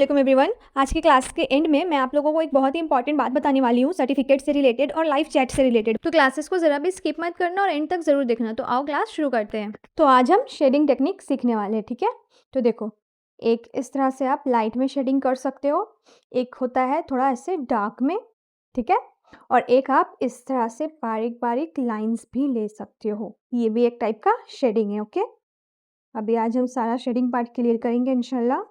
वालेकुम एवरीवन। आज की क्लास के एंड में मैं आप लोगों को एक बहुत ही इंपॉर्टेंट बात बताने वाली हूँ सर्टिफिकेट से रिलेटेड और लाइव चैट से रिलेटेड। तो क्लासेस को ज़रा भी स्किप मत करना और एंड तक ज़रूर देखना। तो आओ क्लास शुरू करते हैं। तो आज हम शेडिंग टेक्निक सीखने वाले हैं, ठीक है। तो देखो, एक इस तरह से आप लाइट में शेडिंग कर सकते हो, एक होता है थोड़ा ऐसे डार्क में, ठीक है, और एक आप इस तरह से बारीक बारीक लाइन्स भी ले सकते हो। ये भी एक टाइप का शेडिंग है, ओके। अभी आज हम सारा शेडिंग पार्ट क्लियर करेंगे इंशाल्लाह।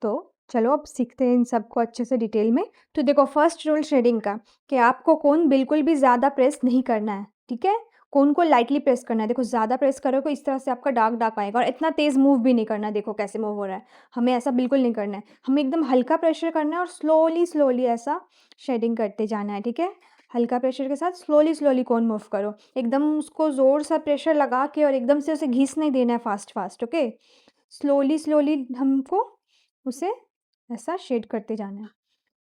तो चलो अब सीखते हैं इन सबको अच्छे से डिटेल में। तो देखो, फर्स्ट रूल शेडिंग का कि आपको कोन बिल्कुल भी ज़्यादा प्रेस नहीं करना है, ठीक है। कोन को लाइटली प्रेस करना है। देखो, ज़्यादा प्रेस करोगे तो इस तरह से आपका डार्क डार्क आएगा, और इतना तेज़ मूव भी नहीं करना है। देखो कैसे मूव हो रहा है, हमें ऐसा बिल्कुल नहीं करना है। हमें एकदम हल्का प्रेशर करना है और स्लोली स्लोली ऐसा शेडिंग करते जाना है, ठीक है। हल्का प्रेशर के साथ स्लोली स्लोली कोन मूव करो, एकदम उसको ज़ोर सा प्रेशर लगा के और एकदम से उसे घिस नहीं देना है fast fast, okay. Slowly slowly हमको उसे ऐसा शेड करते जाना है,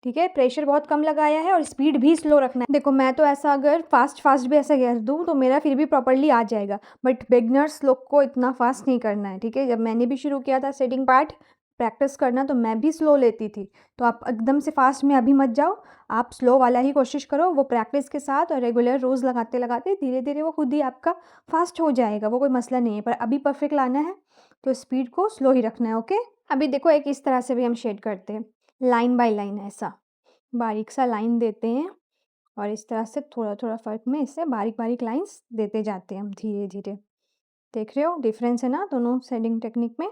ठीक है। प्रेशर बहुत कम लगाया है और स्पीड भी स्लो रखना है। देखो, मैं तो ऐसा अगर फास्ट फास्ट भी ऐसा कर दूँ तो मेरा फिर भी प्रॉपरली आ जाएगा, बट बिगनर्स लोग को इतना फास्ट नहीं करना है, ठीक है। जब मैंने भी शुरू किया था शेडिंग पार्ट प्रैक्टिस करना तो मैं भी स्लो लेती थी। तो आप एकदम से फास्ट में अभी मत जाओ, आप स्लो वाला ही कोशिश करो। वो प्रैक्टिस के साथ और रेगुलर रोज़ लगाते लगाते धीरे धीरे वो खुद ही आपका फास्ट हो जाएगा, वो कोई मसला नहीं है। पर अभी परफेक्ट लाना है तो स्पीड को स्लो ही रखना है, ओके। अभी देखो, एक इस तरह से भी हम शेड करते हैं, लाइन बाय लाइन ऐसा बारीक सा लाइन देते हैं, और इस तरह से थोड़ा थोड़ा फर्क में इससे बारीक बारीक लाइंस देते जाते हैं हम धीरे धीरे। देख रहे हो डिफरेंस है ना दोनों शेडिंग टेक्निक में।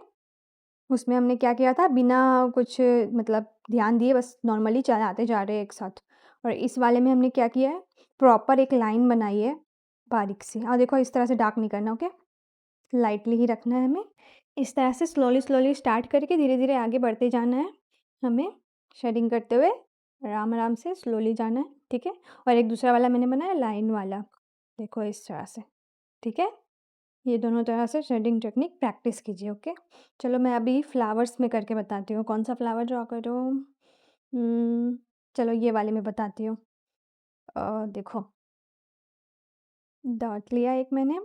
उसमें हमने क्या किया था, बिना कुछ मतलब ध्यान दिए बस नॉर्मली चलाते जा रहे हैं एक साथ। और इस वाले में हमने क्या किया है, प्रॉपर एक लाइन बनाई है बारीक सी। और देखो, इस तरह से डार्क नहीं करना, ओके, लाइटली ही रखना है हमें। इस तरह से स्लोली स्लोली स्टार्ट करके धीरे धीरे आगे बढ़ते जाना है हमें, शेडिंग करते हुए आराम आराम से स्लोली जाना है, ठीक है। और एक दूसरा वाला मैंने बनाया लाइन वाला, देखो इस तरह से, ठीक है। ये दोनों तरह से शेडिंग टेक्निक प्रैक्टिस कीजिए, ओके। चलो मैं अभी फ्लावर्स में करके बताती हूँ, कौन सा फ्लावर ड्रॉ करो। चलो ये वाले में बताती हूँ। देखो, डॉट लिया एक मैंने।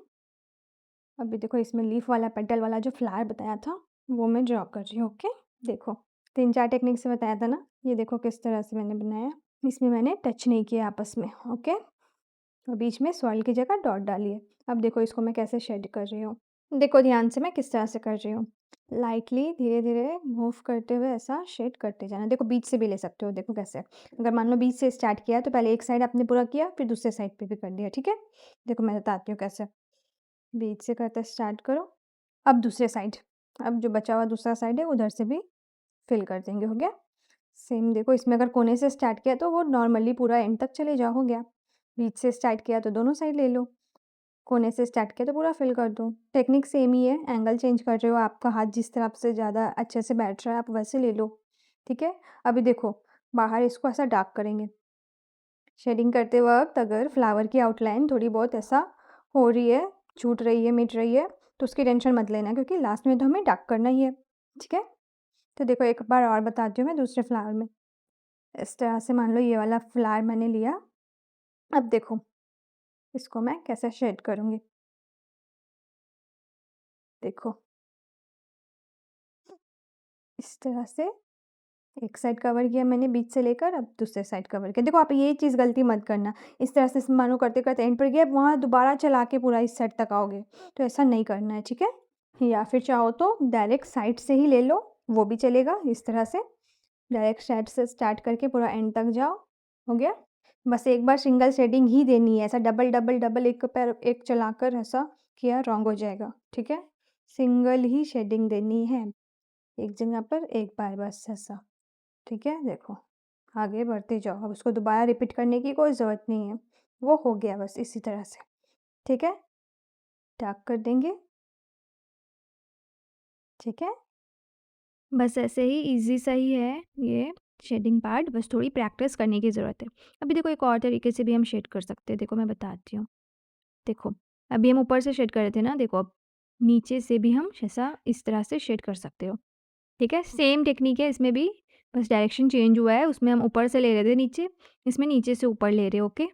अभी देखो, इसमें लीफ वाला पेटल वाला जो फ्लावर बताया था वो मैं ड्रॉ कर रही हूँ, ओके। देखो, 3-4 टेक्निक से बताया था ना, ये देखो किस तरह से मैंने बनाया। इसमें मैंने टच नहीं किया आपस में, ओके। और बीच में सॉइल की जगह डॉट डाली है। अब देखो इसको मैं कैसे शेड कर रही हूँ। देखो ध्यान से मैं किस तरह से कर रही हूँ, लाइटली धीरे धीरे मूव करते हुए ऐसा शेड करते जाना। देखो, बीच से भी ले सकते हो, देखो कैसे। अगर मान लो बीच से स्टार्ट किया तो पहले एक साइड आपने पूरा किया, फिर दूसरे साइड पे भी कर दिया, ठीक है। देखो मैं बताती हूँ कैसे। बीच से करते स्टार्ट करो, अब दूसरे साइड, अब जो बचा हुआ दूसरा साइड है उधर से भी फिल कर देंगे, हो गया। सेम देखो, इसमें अगर कोने से स्टार्ट किया तो वो नॉर्मली पूरा एंड तक चले जाओ, हो गया। बीच से स्टार्ट किया तो दोनों साइड ले लो, कोने से स्टार्ट किया तो पूरा फिल कर दो। टेक्निक सेम ही है, एंगल चेंज कर रहे हो, आपका हाथ जिस तरफ से ज़्यादा अच्छे से बैठ रहा है आप वैसे ले लो, ठीक है। अभी देखो, बाहर इसको ऐसा डार्क करेंगे। शेडिंग करते वक्त अगर फ्लावर की आउटलाइन थोड़ी बहुत ऐसा हो रही है, छूट रही है, मिट रही है, तो उसकी टेंशन मत लेना, क्योंकि लास्ट में तो हमें डार्क करना ही है, ठीक है। तो देखो, एक बार और बताती हूँ मैं दूसरे फ्लावर में। इस तरह से मान लो ये वाला फ्लावर मैंने लिया। अब देखो, इसको मैं कैसे शेड करूँगी। देखो, इस तरह से एक साइड कवर किया मैंने बीच से लेकर, अब दूसरे साइड कवर किया। देखो, आप ये चीज़ गलती मत करना, इस तरह से मानो करते करते एंड पर गया, वहाँ दोबारा चला के पूरा इस साइड तक आओगे, तो ऐसा नहीं करना है, ठीक है। या फिर चाहो तो डायरेक्ट साइड से ही ले लो, वो भी चलेगा। इस तरह से डायरेक्ट साइड से स्टार्ट करके पूरा एंड तक जाओ, हो गया। बस एक बार सिंगल शेडिंग ही देनी है, ऐसा डबल डबल डबल एक पैर एक चलाकर ऐसा किया रॉन्ग हो जाएगा, ठीक है। सिंगल ही शेडिंग देनी है, एक जगह पर एक बार बस ऐसा, ठीक है। देखो, आगे बढ़ते जाओ, अब उसको दोबारा रिपीट करने की कोई ज़रूरत नहीं है, वो हो गया बस इसी तरह से, ठीक है। डार्क कर देंगे, ठीक है। बस ऐसे ही इजी सा ही है ये शेडिंग पार्ट, बस थोड़ी प्रैक्टिस करने की ज़रूरत है। अभी देखो, एक और तरीके से भी हम शेड कर सकते हैं, देखो मैं बताती हूँ। देखो, अभी हम ऊपर से शेड कर रहे थे ना, देखो अब नीचे से भी हम ऐसा इस तरह से शेड कर सकते हो, ठीक है। सेम टेक्निक है इसमें भी, बस डायरेक्शन चेंज हुआ है। उसमें हम ऊपर से ले रहे थे नीचे, इसमें नीचे से ऊपर ले रहे हो, ओके।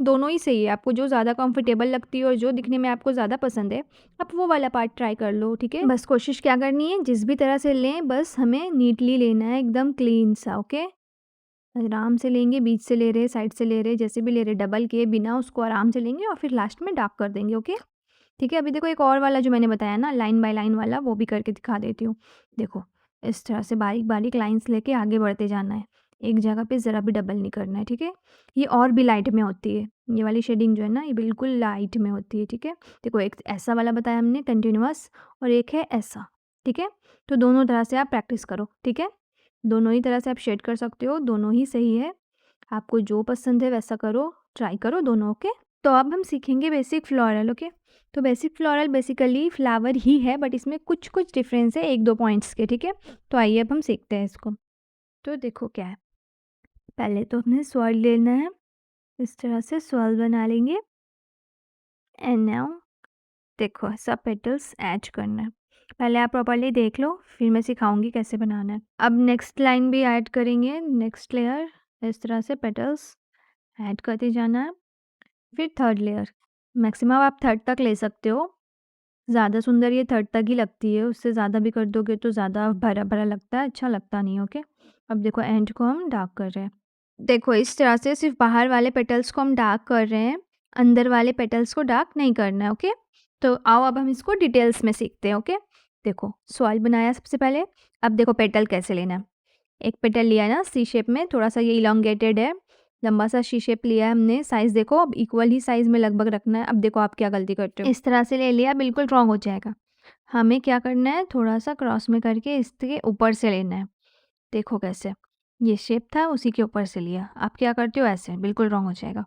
दोनों ही सही है, आपको जो ज़्यादा कंफर्टेबल लगती है और जो दिखने में आपको ज़्यादा पसंद है, आप वो वाला पार्ट ट्राई कर लो, ठीक है? बस कोशिश क्या करनी है, जिस भी तरह से लें बस हमें नीटली लेना है, एकदम क्लीन सा, ओके? आराम से लेंगे, बीच से ले रहे, साइड से ले रहे, जैसे भी ले रहे, डबल किए बिना उसको आराम से लेंगे और फिर लास्ट में डार्क कर देंगे, ओके? ठीक है, अभी देखो एक और वाला जो मैंने बताया ना लाइन बाय लाइन वाला, वो भी करके दिखा देती हूँ। देखो, इस तरह से बारीक-बारीक लाइन्स लेके आगे बढ़ते जाना है। एक जगह पे ज़रा भी डबल नहीं करना है, ठीक है? ये और भी लाइट में होती है। ये वाली शेडिंग जो है ना, ये बिल्कुल लाइट में होती है, ठीक है? देखो एक ऐसा वाला बताया हमने कंटीन्यूअस और एक है ऐसा, ठीक है? तो दोनों तरह से आप प्रैक्टिस करो, ठीक है? दोनों ही तरह से आप शेड कर सकते हो, दोनों ही सही है। आपको जो पसंद है वैसा करो, ट्राई करो दोनों, ओके? तो अब हम सीखेंगे बेसिक फ्लोरल, ओके? तो बेसिक फ्लोरल बेसिकली फ्लावर ही है बट इसमें कुछ डिफरेंस है 1-2 पॉइंट्स के, ठीक है? तो आइए अब हम सीखते हैं इसको। तो देखो क्या है, पहले तो हमें swirl लेना है, इस तरह से swirl बना लेंगे एंड नाउ देखो सब पेटल्स ऐड करना है। पहले आप प्रॉपर्ली देख लो, फिर मैं सिखाऊंगी कैसे बनाना है। अब नेक्स्ट लाइन भी ऐड करेंगे, नेक्स्ट लेयर, इस तरह से पेटल्स ऐड करते जाना है। फिर थर्ड लेयर, मैक्सिमम आप थर्ड तक ले सकते हो, ज़्यादा सुंदर ये थर्ड तक ही लगती है, उससे ज़्यादा भी कर दोगे तो ज़्यादा भरा-भरा लगता है, अच्छा लगता नहीं, ओके? अब देखो एंड को हम डार्क कर रहे हैं। देखो इस तरह से सिर्फ बाहर वाले पेटल्स को हम डार्क कर रहे हैं, अंदर वाले पेटल्स को डार्क नहीं करना है, ओके? तो आओ अब हम इसको डिटेल्स में सीखते हैं, ओके? देखो सॉइल बनाया सबसे पहले, अब देखो पेटल कैसे लेना है। एक पेटल लिया है ना सी शेप में, थोड़ा-सा ये इलॉन्गेटेड है, लंबा सा सी शेप लिया है हमने, साइज़ देखो अब इक्वल ही साइज़ में लगभग रखना है। अब देखो आप क्या गलती करते हो, इस तरह से ले लिया बिल्कुल रॉन्ग हो जाएगा। हमें क्या करना है, थोड़ा-सा क्रॉस में करके इसके ऊपर से लेना है। देखो कैसे, ये शेप था उसी के ऊपर से लिया। आप क्या करते हो ऐसे, बिल्कुल रॉन्ग हो जाएगा,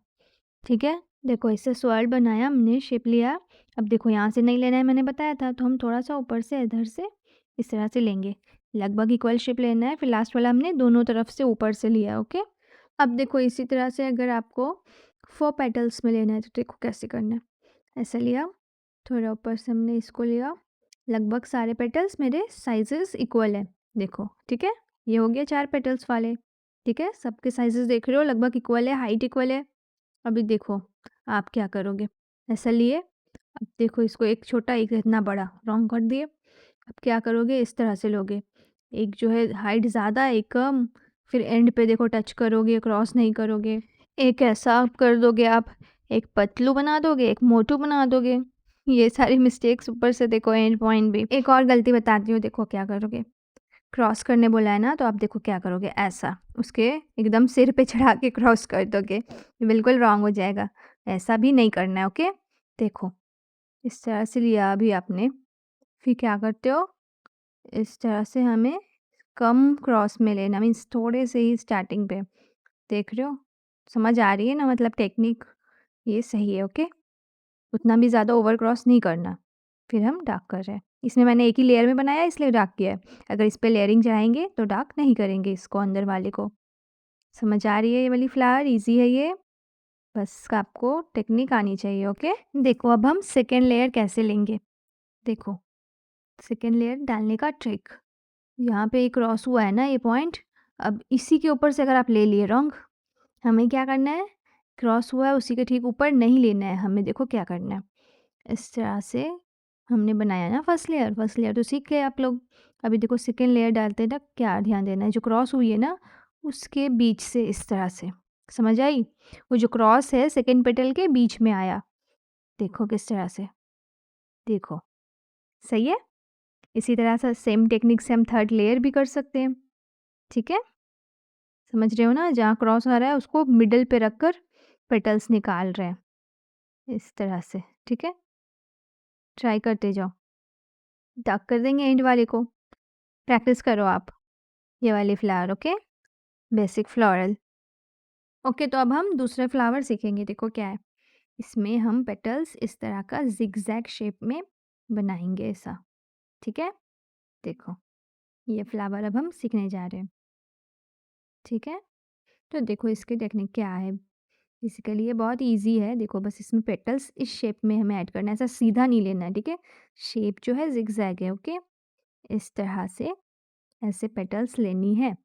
ठीक है? देखो इससे स्वर्ल बनाया हमने, शेप लिया। अब देखो यहाँ से नहीं लेना है मैंने बताया था, तो हम थोड़ा-सा ऊपर से इधर से इस तरह से लेंगे। लगभग इक्वल शेप लेना है, फिर लास्ट वाला हमने दोनों तरफ से ऊपर से लिया, ओके? अब देखो इसी तरह से अगर आपको 4 पेटल्स में लेना है तो देखो कैसे करना है। ऐसे लिया, थोड़ा ऊपर से हमने इसको लिया, लगभग सारे पेटल्स मेरे साइजेस इक्वल है, देखो, ठीक है? ये हो गया 4 पेटल्स वाले, ठीक है? सबके साइजेस देख रहे हो लगभग इक्वल है, हाइट इक्वल है। अभी देखो आप क्या करोगे, ऐसा लिए, अब देखो इसको एक छोटा एक इतना बड़ा रॉन्ग कर दिए। अब क्या करोगे, इस तरह से लोगे, एक जो है हाइट ज़्यादा एक कम, फिर एंड पे देखो टच करोगे, क्रॉस नहीं करोगे। एक ऐसा कर दोगे आप, एक पतलू बना दोगे, एक मोटू बना दोगे। ये सारी मिस्टेक्स, ऊपर से देखो एंड पॉइंट भी। एक और गलती बताती हूँ, देखो क्या करोगे, क्रॉस करने बोला है ना, तो आप देखो क्या करोगे, ऐसा उसके एकदम सिर पे चढ़ा के क्रॉस कर दोगे, ये बिल्कुल रॉन्ग हो जाएगा। ऐसा भी नहीं करना है, ओके? देखो इस तरह से लिया अभी आपने, फिर क्या करते हो, इस तरह से हमें कम क्रॉस में लेना, मीन्स थोड़े से ही स्टार्टिंग पे, देख रहे हो? समझ आ रही है ना, मतलब टेक्निक ये सही है, ओके? उतना भी ज़्यादा ओवर क्रॉस नहीं करना। फिर हम डार्क कर रहे हैं, इसमें मैंने एक ही लेयर में बनाया इसलिए डार्क किया है। अगर इस पे लेयरिंग चढ़ाएँगे तो डार्क नहीं करेंगे इसको, अंदर वाले को। समझ आ रही है ये वाली फ्लावर, ईज़ी है ये, बस आपको टेक्निक आनी चाहिए, ओके? देखो अब हम सेकंड लेयर कैसे लेंगे, देखो सेकंड लेयर डालने का ट्रिक, यहाँ पे एक क्रॉस हुआ है ना ये पॉइंट, अब इसी के ऊपर से अगर आप ले लिए रॉन्ग, हमें क्या करना है, क्रॉस हुआ है उसी के ठीक ऊपर नहीं लेना है हमें, देखो क्या करना है, इस तरह से हमने बनाया ना फर्स्ट लेयर तो सीख गए आप लोग। अभी देखो सेकंड लेयर डालते हैं ना, क्या ध्यान देना है, जो क्रॉस हुई है ना उसके बीच से इस तरह से, समझ आई? वो जो क्रॉस है सेकंड पेटल के बीच में आया, देखो किस तरह से, देखो सही है? इसी तरह से सेम टेक्निक से हम थर्ड लेयर भी कर सकते हैं, ठीक है? समझ रहे हो ना, जहाँ क्रॉस आ रहा है उसको मिडल पे रखकर पेटल्स निकाल रहे हैं, इस तरह से, ठीक है? ट्राई करते जाओ, डार्क कर देंगे एंड वाले को, प्रैक्टिस करो आप ये वाली flower, okay? Basic floral. Okay, तो अब हम दूसरे फ्लावर सीखेंगे, देखो क्या है, इसमें हम पेटल्स इस तरह का ज़िगज़ैग शेप में बनाएंगे ऐसा, ठीक है? देखो ये फ्लावर अब हम सीखने जा रहे हैं, ठीक है? तो देखो इसकी टेक्निक क्या है, बेसिकली ये बहुत इजी है, देखो बस इसमें पेटल्स इस शेप में हमें ऐड करना है, ऐसा सीधा नहीं लेना है, ठीक है? शेप जो है ज़िगज़ैग है, ओके? इस तरह से ऐसे पेटल्स लेनी है।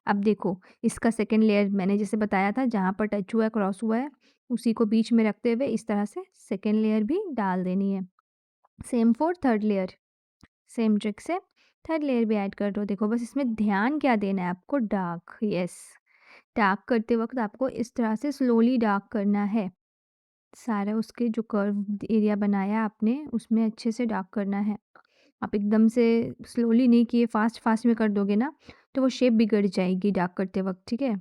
अब देखो इसका सेकंड लेयर मैंने जैसे बताया था, जहाँ पर टच हुआ है, क्रॉस हुआ है, उसी को बीच में रखते हुए इस तरह से सेकेंड लेयर भी डाल देनी है। Same for third layer, same trick से थर्ड लेयर भी ऐड कर दो। देखो बस इसमें ध्यान क्या देना है आपको, डार्क, यस, डार्क करते वक्त आपको इस तरह से स्लोली डार्क करना है। सारा उसके जो कर्व एरिया बनाया आपने उसमें अच्छे से डार्क करना है। आप एकदम से स्लोली नहीं किए, फास्ट फास्ट में कर दोगे ना तो वो शेप बिगड़ जाएगी डार्क करते वक्त, ठीक है।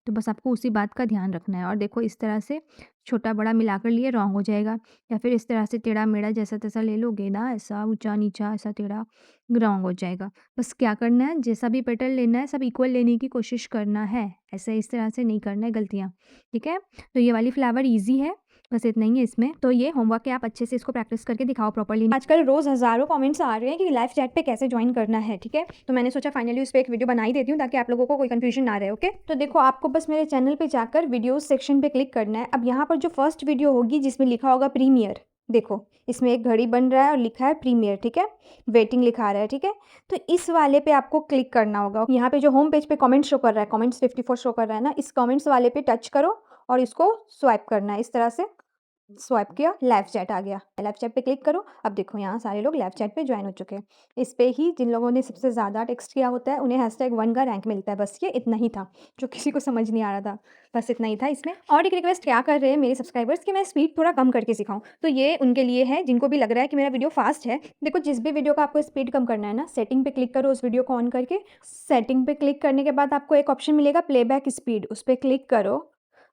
तो बस आपको उसी बात का ध्यान रखना है। और देखो इस तरह से छोटा बड़ा मिलाकर लिए रॉन्ग हो जाएगा, या फिर इस तरह से टेढ़ा मेढ़ा जैसा तैसा ले लोगे ना, ऐसा ऊंचा नीचा ऐसा टेढ़ा, रॉन्ग हो जाएगा। बस क्या करना है, जैसा भी पैटर्न लेना है सब इक्वल लेने की कोशिश करना है, ऐसे इस तरह से नहीं करना है गलतियाँ, ठीक है। तो ये वाली फ्लावर ईजी है, बस इतना ही है इसमें। तो ये होमवर्क है, आप अच्छे से इसको प्रैक्टिस करके दिखाओ प्रॉपर्ली। आजकल रोज़ हज़ारों कमेंट्स आ रहे हैं कि लाइव चैट पे कैसे ज्वाइन करना है, ठीक है। तो मैंने सोचा फाइनली उस पर एक वीडियो बना ही देती हूँ ताकि आप लोगों को कोई कंफ्यूजन ना रहे, ओके। तो देखो आपको बस मेरे चैनल पे जाकर वीडियोस सेक्शन पे क्लिक करना है। अब यहाँ पर जो फर्स्ट वीडियो होगी जिसमें लिखा होगा प्रीमियर, देखो इसमें एक घड़ी बन रहा है और लिखा है प्रीमियर, ठीक है, वेटिंग लिखा रहा है, ठीक है। तो इस वाले पे आपको क्लिक करना होगा। यहाँ पे जो होम पेज पे कमेंट शो कर रहा है, कमेंट्स 54 शो कर रहा है ना, इस कमेंट्स वाले पे टच करो और इसको स्वाइप करना है इस तरह से। स्वाइप किया, लाइव चैट आ गया, लाइव चैट पे क्लिक करो। अब देखो यहाँ सारे लोग लाइव चैट पे ज्वाइन हो चुके हैं। इस पे ही जिन लोगों ने सबसे ज़्यादा टेक्स्ट किया होता है उन्हें #1 का रैंक मिलता है। बस ये इतना ही था जो किसी को समझ नहीं आ रहा था, बस इतना ही था इसमें। और एक रिक्वेस्ट क्या कर रहे हैं मेरे सब्सक्राइबर्स कि मैं स्पीड थोड़ा कम करके सिखाऊं, तो ये उनके लिए है जिनको भी लग रहा है कि मेरा वीडियो फास्ट है। देखो जिस भी वीडियो का आपको स्पीड कम करना है ना, सेटिंग पे क्लिक करो, उस वीडियो को ऑन करके सेटिंग पे क्लिक करने के बाद आपको एक ऑप्शन मिलेगा प्लेबैक स्पीड, उस पर क्लिक करो।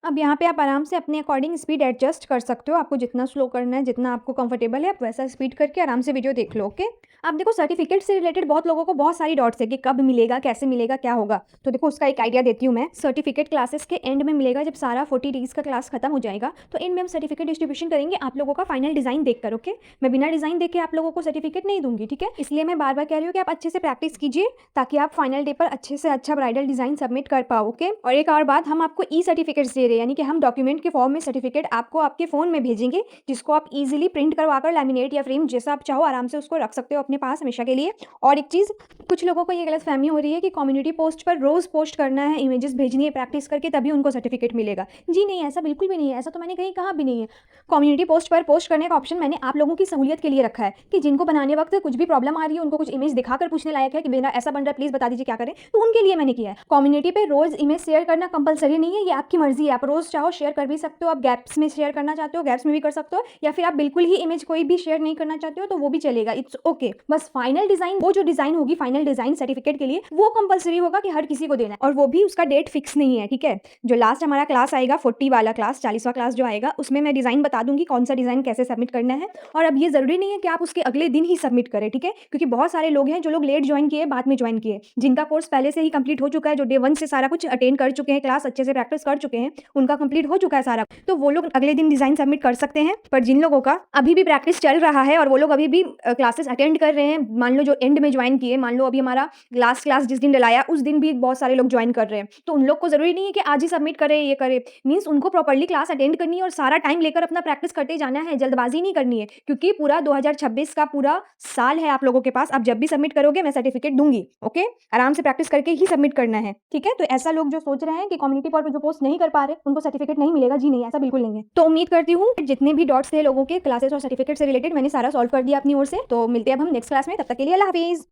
अब यहाँ पे आप आराम से अपने अकॉर्डिंग स्पीड एडजस्ट कर सकते हो। आपको जितना स्लो करना है, जितना आपको कंफर्टेबल है, आप वैसा स्पीड करके आराम से वीडियो देख लो, ओके। अब देखो सर्टिफिकेट से रिलेटेड बहुत लोगों को बहुत सारी डाउट्स है कि कब मिलेगा, कैसे मिलेगा, क्या होगा। तो देखो उसका एक आइडिया देती हूँ मैं। सर्टिफिकेट क्लासेस के एंड में मिलेगा, जब सारा 40 डेज का क्लास खत्म हो जाएगा तो एंड में हम सर्टिफिकेट डिस्ट्रीब्यूशन करेंगे आप लोगों का फाइनल डिजाइन देखकर, ओके। मैं बिना डिजाइन देख के आप लोगों को सर्टिफिकेट नहीं दूंगी, ठीक है। इसलिए मैं बार बार कह रही हूँ कि आप अच्छे से प्रैक्टिस कीजिए ताकि आप फाइनल डे पर अच्छे से अच्छा ब्राइडल डिजाइन सबमिट कर पाओ, ओके। और एक और बात, हम आपको ई सर्टिफिकेट्स दे रहे हैं, यानी कि हम डॉक्यूमेंट के फॉर्म में सर्टिफिकेट आपको आपके फ़ोन में भेजेंगे, जिसको आप इजीली प्रिंट करवाकर लैमिनेट या फ्रेम जैसा आप चाहो आराम से उसको रख सकते हो अपने पास हमेशा के लिए। और एक चीज़, कुछ लोगों को ये गलतफहमी हो रही है कि कम्युनिटी पोस्ट पर रोज़ पोस्ट करना है, इमेजेस भेजनी है प्रैक्टिस करके तभी उनको सर्टिफिकेट मिलेगा। जी नहीं, ऐसा बिल्कुल भी नहीं है, ऐसा तो मैंने कहीं कहा भी नहीं है। कम्युनिटी पोस्ट पर पोस्ट करने का ऑप्शन मैंने आप लोगों की सहूलियत के लिए रखा है कि जिनको बनाने वक्त कुछ भी प्रॉब्लम आ रही है, उनको कुछ इमेज दिखाकर पूछने लायक है कि मेरा ऐसा बन रहा है, प्लीज़ बता दीजिए क्या करें, तो उनके लिए मैंने किया है। कम्युनिटी पे रोज़ इमेज शेयर करना कंपलसरी नहीं है, ये आपकी मर्जी है। आप रोज़ चाहो शेयर कर भी सकते हो, आप गैप्स में शेयर करना चाहते हो गैप्स में भी कर सकते हो, या फिर आप बिल्कुल ही इमेज कोई भी शेयर नहीं करना चाहते हो तो वो भी चलेगा, इट्स ओके। बस फाइनल डिजाइन, वो जो डिजाइन होगी फाइनल डिजाइन सर्टिफिकेट के लिए, वो कंपलसरी होगा कि हर किसी को देना है, और वो भी उसका डेट फिक्स नहीं है, ठीक है। जो लास्ट हमारा क्लास आएगा 40 वाला क्लास, 40वां क्लास जो आएगा, उसमें मैं डिजाइन बता दूंगी कौन सा डिजाइन कैसे सबमिट करना है। और अब ये जरूरी नहीं है कि आप उसके अगले दिन ही सबमिट करें, ठीक है, क्योंकि बहुत सारे लोग हैं जो लोग लेट ज्वाइन किए, बाद में ज्वाइन किए, जिनका कोर्स पहले से ही कंप्लीट हो चुका है, जो डे 1 से सारा कुछ अटेंड कर चुके हैं, क्लास अच्छे से प्रैक्टिस कर चुके हैं, उनका कंप्लीट हो चुका है सारा, तो वो लोग अगले दिन डिजाइन सबमिट कर सकते हैं। पर जिन लोगों का अभी भी प्रैक्टिस चल रहा है और वो लोग अभी भी क्लासेस अटेंड कर रहे हैं, मान लो जो एंड में ज्वाइन किए, मान लो अभी हमारा लास्ट क्लास जिस दिन डलाया उस दिन भी बहुत सारे लोग ज्वाइन कर रहे हैं, तो उन लोग को जरूरी नहीं है कि आज ही सबमिट करें, ये करें। मीन्स उनको प्रॉपर्ली क्लास अटेंड करनी है और सारा टाइम लेकर अपना प्रैक्टिस करते जाना है, जल्दबाजी नहीं करनी है, क्योंकि पूरा 2026 का पूरा साल है आप लोगों के पास। आप जब भी सबमिट करोगे मैं सर्टिफिकेट दूंगी, ओके। आराम से प्रैक्टिस करके ही सबमिट करना है, ठीक है। तो ऐसा लोग जो सोच रहे हैं कि कम्युनिटी पर जो पोस्ट नहीं कर पा रहे उनको सर्टिफिकेट नहीं मिलेगा, जी नहीं, ऐसा बिल्कुल नहीं है। तो उम्मीद करती हूँ जितने भी डॉट्स थे लोगों के क्लासेस और सर्टिफिकेट से रिलेटेड मैंने सारा सॉल्व कर दिया अपनी ओर से। तो मिलते हैं अब हम नेक्स्ट क्लास में, तब तक के लिए अल्लाह हाफिज।